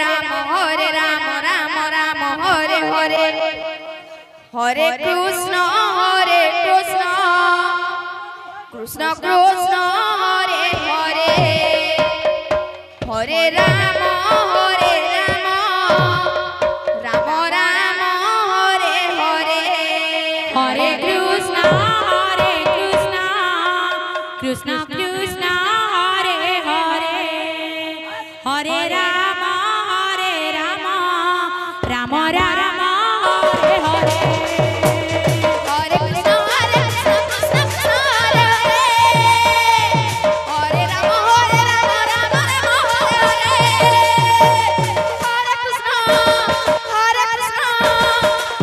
Ram Ram Ram Hare Hare Hare Krishna Krishna Krishna Hare Hare Hare Ram Ram Ram Hare Hare Hare Krishna Krishna Krishna Hare Hare Hare Ram Ram Ram Hare Hare Hare Krishna Krishna Krishna Hare Hare Ram Ram Ram Hare Hare Hare Krishna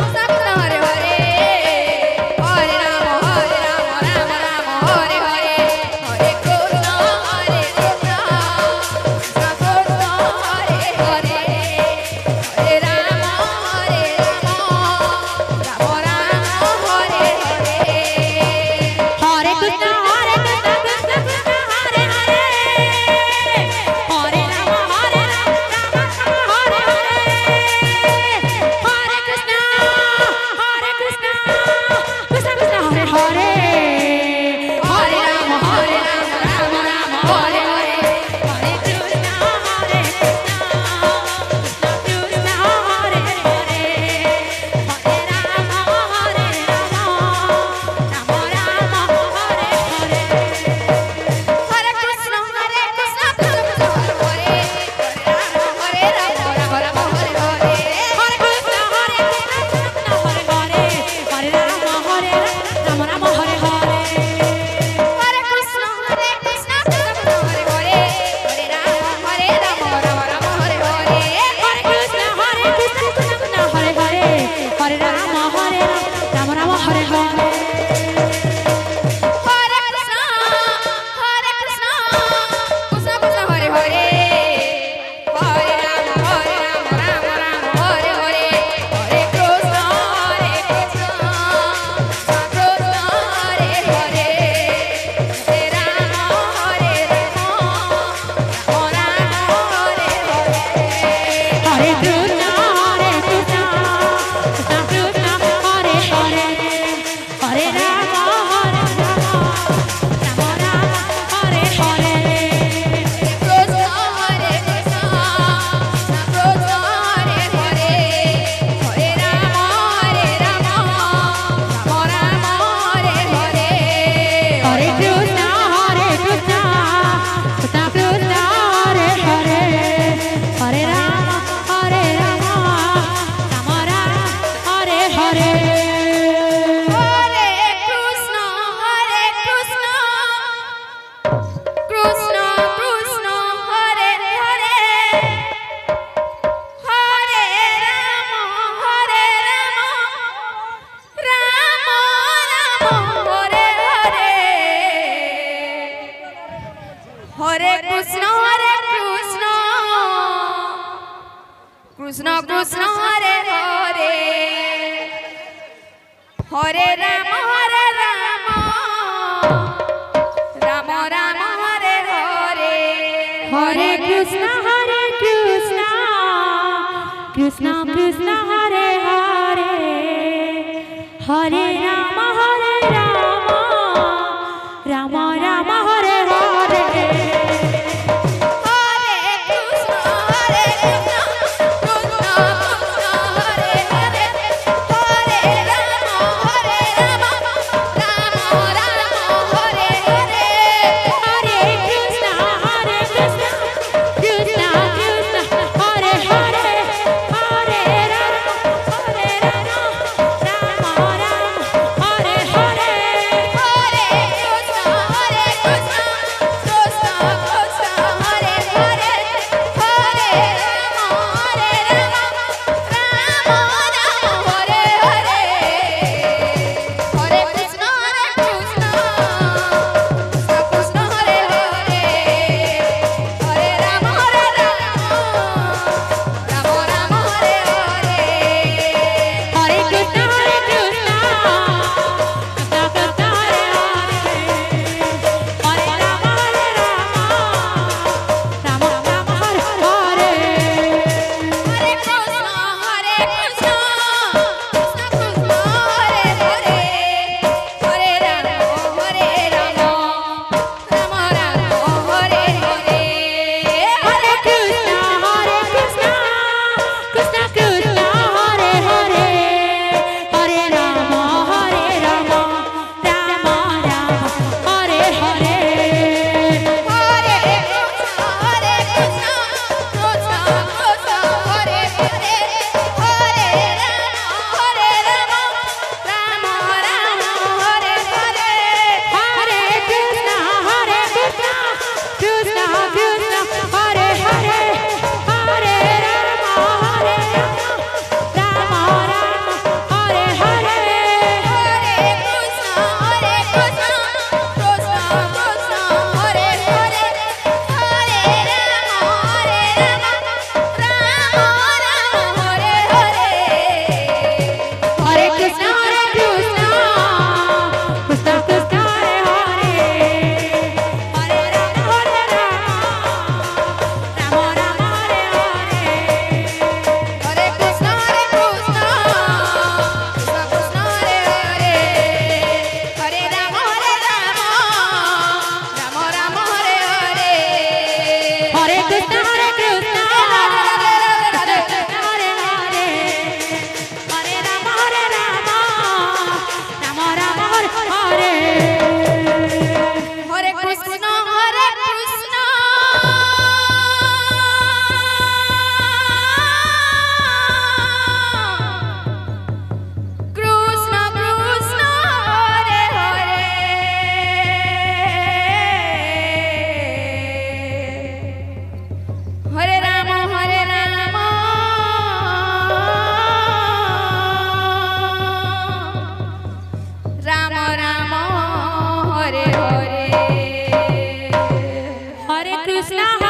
Krishna Krishna Hare Hare Hare Ram Ram Ram Hare Hare Hare Krishna Krishna Krishna Hare Hare Hare Ram Hare Krishna Krishna Krishna Hare Hare Hare Ram Ram Ram Hare Hare Hare Krishna Krishna Krishna Hare Hare Hare Ram Ram Ram Hare Hare Hare Krishna Krishna Hare Hare Hare Ram Hare Krishna Krishna Krishna Hare Hare Ram Ram Hare Hare Hare Krishna Krishna Hare Hare Hare Ram Ram Hare Hare Hare Krishna Krishna Krishna Hare Hare Hare Ram Ram Hare Hare Hare Krishna Krishna Hare Hare Hare Ram Ram Hare Hare Hare Krishna Krishna Krishna Hare Hare Hare Ram Ram Hare Hare Hare Krishna Krishna Krishna Hare Hare Hare Ram Ram Hare Hare Hare Krishna Krishna Hare Hare Hare Ram Hare Hare Krishna Hare Krishna Krishna Hare Hare Hare Ram Ram Hare Hare Hare Krishna Krishna Krishna Hare Hare Hare Ram Hare Hare Krishna Krishna Krishna Hare Hare Hare Ram Ram Ram Hare Hare Hare Krishna Krishna Krishna Hare Hare Hare Ram Ram Ram Hare Hare Hare Krishna Krishna Krishna Hare Hare Hare Ram Ram Ram Hare Hare Hare Krishna Krishna Krishna Hare Hare Hare Ram Ram Ram Hare Hare Hare Krishna Krishna Krishna Hare Hare Hare Ram Hare Krishna,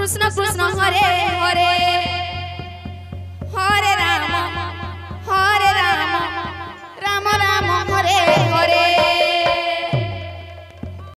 Krishna Krishna, Hare Hare, Hare Rama, Rama Rama, Hare Rama Rama, Rama Rama, Hare Hare.